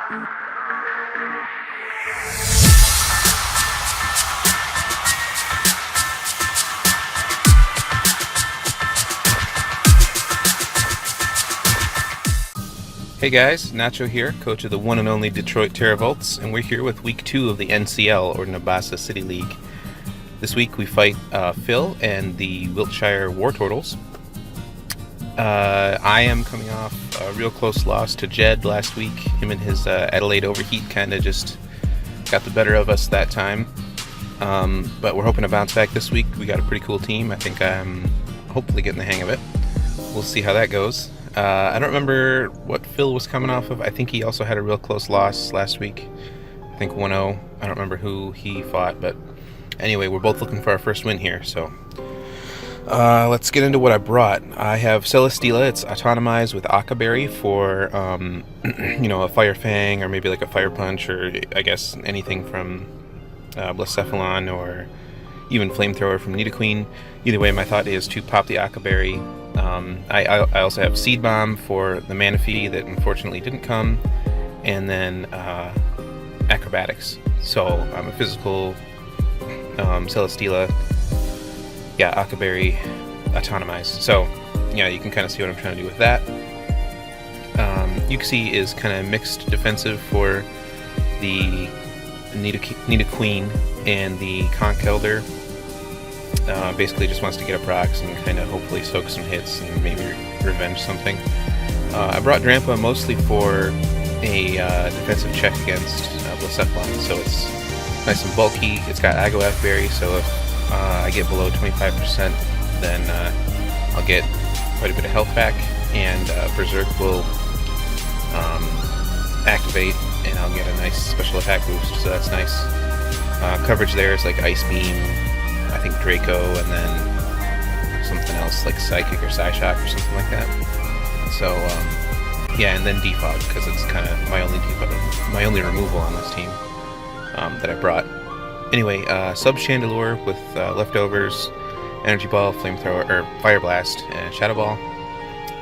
Hey guys, Nacho here, coach of the one and only Detroit Teravolts, and we're here with week 2 of the NCL, or Nabassa City League. This week we fight Phil and the Wiltshire Wartortles. I am coming off a real close loss to Jed last week. Him and his Adelaide overheat kind of just got the better of us that time. But we're hoping to bounce back this week. We got a pretty cool team. I think I'm hopefully getting the hang of it. We'll see how that goes. I don't remember what Phil was coming off of. I think he also had a real close loss last week. I think 1-0. I don't remember who he fought, but anyway, we're both looking for our first win here. So let's get into what I brought. I have Celesteela. It's autonomized with Akaberry for, a Fire Fang or maybe like a Fire Punch, or I guess anything from Blacephalon or even Flamethrower from Nidoqueen. Either way, my thought is to pop the Akaberry. I also have Seed Bomb for the Manaphy that unfortunately didn't come, and then Acrobatics. So I'm a physical Celesteela, Akaberry, autonomized. So yeah, you can kind of see what I'm trying to do with that. Uxie is kind of mixed defensive for the Nidoqueen and the Conch Elder. Basically just wants to get up rocks and kind of hopefully soak some hits and maybe revenge something. I brought Drampa mostly for a defensive check against Blacephalon, so it's nice and bulky. It's got Agoaf Berry, so if I get below 25%, then I'll get quite a bit of health back, and Berserk will activate, and I'll get a nice special attack boost, so that's nice. Coverage there is like Ice Beam, I think Draco, and then something else like Psychic or Psyshock or something like that. So and then Defog, because it's kind of my only removal on this team that I brought. Anyway, Sub Chandelure with leftovers, Energy Ball, Flamethrower, or Fire Blast, and Shadow Ball.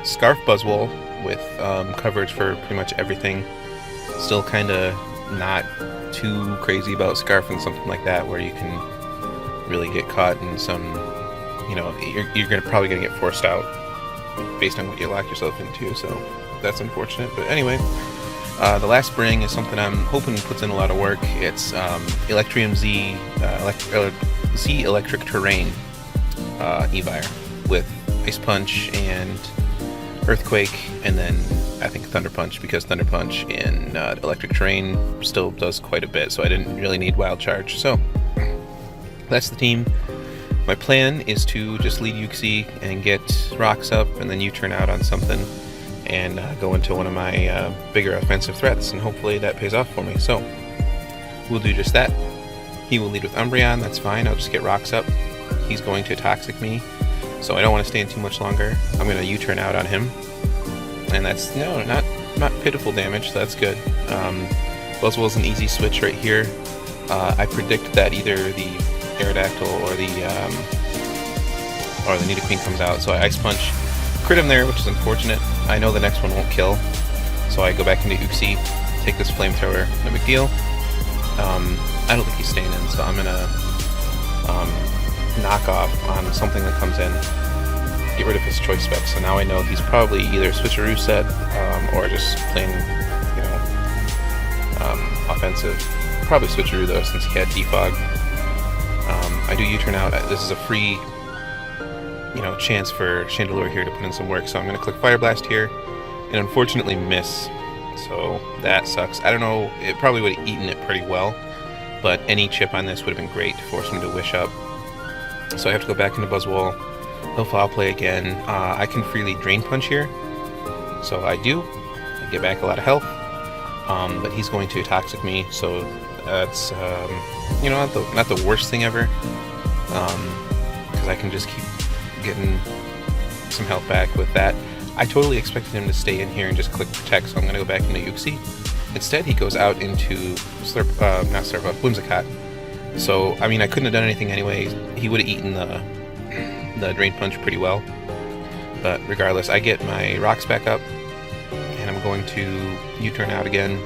Scarf Buzzwole with coverage for pretty much everything. Still kind of not too crazy about Scarf and something like that, where you can really get caught in some, you're probably gonna get forced out based on what you lock yourself into, so that's unfortunate. But anyway, the last spring is something I'm hoping puts in a lot of work. It's Electrium Z, Z Electric Terrain Evire with Ice Punch and Earthquake, and then I think Thunder Punch, because Thunder Punch in Electric Terrain still does quite a bit, so I didn't really need Wild Charge. So that's the team. My plan is to just lead Uxie and get rocks up, and then U-turn out on something and go into one of my bigger offensive threats, and hopefully that pays off for me. So we'll do just that. He will lead with Umbreon, that's fine, I'll just get rocks up. He's going to Toxic me, so I don't want to stay in too much longer. I'm going to U-turn out on him, and that's not pitiful damage, so that's good. Buzzwole's an easy switch right here. I predict that either the Aerodactyl or the Nidoqueen comes out, so I Ice Punch, crit him there, which is unfortunate. I know the next one won't kill, so I go back into Uxie, take this Flamethrower, no big deal. I don't think he's staying in, so I'm gonna knock off on something that comes in, get rid of his choice spec. So now I know he's probably either switcheroo set or just plain, offensive. Probably switcheroo though, since he had Defog. I do U-turn out. This is a free, chance for Chandelure here to put in some work. So I'm going to click Fire Blast here, and unfortunately miss. So that sucks. I don't know. It probably would have eaten it pretty well, but any chip on this would have been great to force him to wish up. So I have to go back into Buzzwole. He'll foul play again. I can freely Drain Punch here, so I do. I get back a lot of health, but he's going to Toxic me. So that's not the worst thing ever, because I can just keep getting some health back with that. I totally expected him to stay in here and just click Protect, so I'm going to go back into Uxie. Instead, he goes out into Whimsicott. So, I mean, I couldn't have done anything anyway. He would have eaten the Drain Punch pretty well. But regardless, I get my rocks back up, and I'm going to U-turn out again.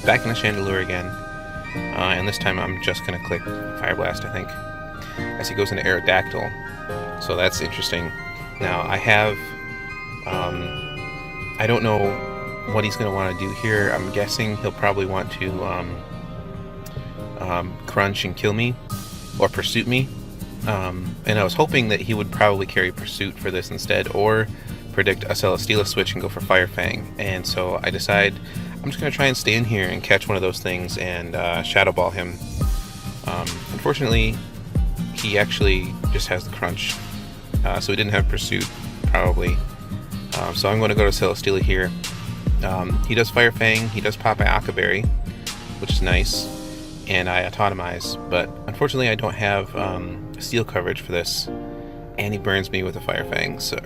back in the Chandelure again. And this time I'm just going to click Fire Blast, I think, as he goes into Aerodactyl. So that's interesting. Now, I have... I don't know what he's going to want to do here. I'm guessing he'll probably want to crunch and kill me, or pursuit me. And I was hoping that he would probably carry Pursuit for this instead, or predict a Celesteela switch and go for Fire Fang. And so I decide I'm just going to try and stay in here and catch one of those things and Shadow Ball him. Unfortunately, he actually just has the crunch, so he didn't have Pursuit, probably. So I'm going to go to Celesteela here. He does Fire Fang, he does pop my Akaberry, which is nice, and I autotomize, but unfortunately I don't have steel coverage for this, and he burns me with a Fire Fang. So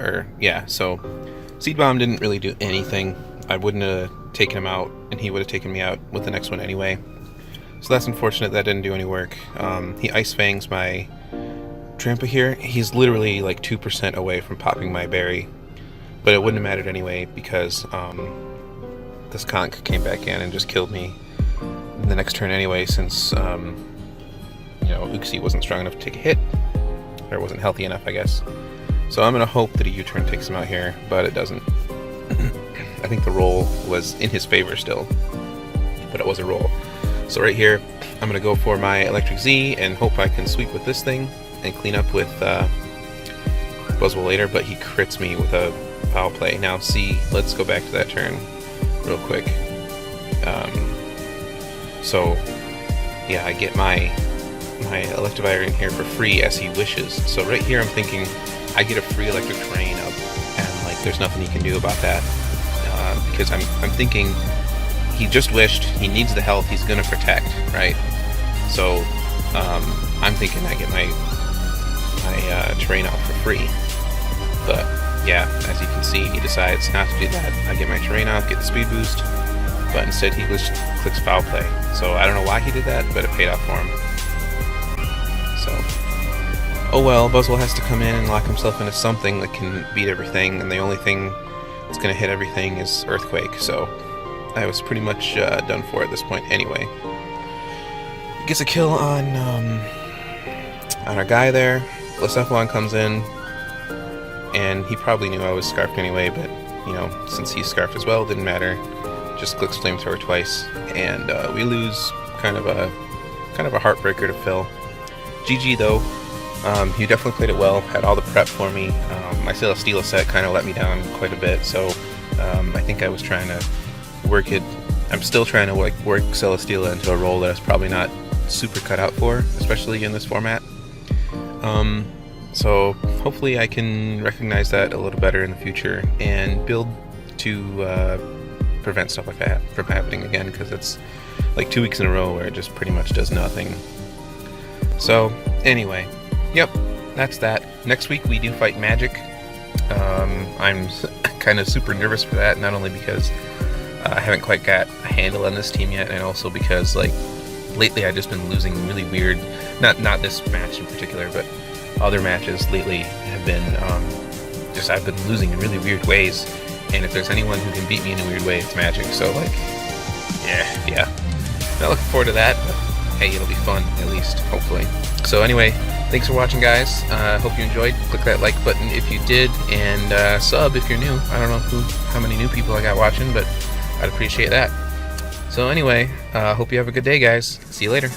Seed Bomb didn't really do anything. I wouldn't have taken him out, and he would have taken me out with the next one anyway. So that's unfortunate. That didn't do any work. He Ice Fangs my Trampa here. He's literally like 2% away from popping my berry, but it wouldn't have mattered anyway because this Conch came back in and just killed me in the next turn anyway, since Uxie wasn't strong enough to take a hit, or wasn't healthy enough, I guess. So I'm going to hope that a U-turn takes him out here, but it doesn't. I think the roll was in his favor still, but it was a roll. So right here, I'm going to go for my Electric Z and hope I can sweep with this thing and clean up with Buzzwole later, but he crits me with a Foul Play. Now see, let's go back to that turn real quick. So yeah, I get my Electivire in here for free as he wishes. So right here I'm thinking I get a free Electric Terrain up, and like there's nothing he can do about that, because I'm thinking he just wished, he needs the health, he's gonna protect, right? So I'm thinking I get my terrain out for free, but yeah, as you can see, he decides not to do that. I get my terrain out, get the speed boost, but instead he just clicks Foul Play. So I don't know why he did that, but it paid off for him. So, oh well, Buzzwole has to come in and lock himself into something that can beat everything, and the only thing that's going to hit everything is Earthquake, so I was pretty much done for at this point anyway. Gets a kill on our guy there. Blacephalon comes in, and he probably knew I was Scarfed anyway, but since he's Scarfed as well, didn't matter. Just clicks Flamethrower twice, and we lose kind of a heartbreaker to Phil. GG though. He definitely played it well, had all the prep for me. My Celesteela set kind of let me down quite a bit, so I think I was trying to work it. I'm still trying to work Celesteela into a role that I was probably not super cut out for, especially in this format. So hopefully I can recognize that a little better in the future and build to prevent stuff like that from happening again, because it's like 2 weeks in a row where it just pretty much does nothing. So anyway, yep, that's that. Next week we do fight Magic. I'm kind of super nervous for that, not only because I haven't quite got a handle on this team yet, and also because like lately I've just been losing really weird, not this match in particular, but other matches lately have been I've been losing in really weird ways, and if there's anyone who can beat me in a weird way, it's Magic. So like, yeah, not looking forward to that, but hey, it'll be fun at least, hopefully. So anyway, thanks for watching, guys. Hope you enjoyed. Click that like button if you did, and sub if you're new. I don't know how many new people I got watching, but I'd appreciate that. So anyway, hope you have a good day, guys. See you later.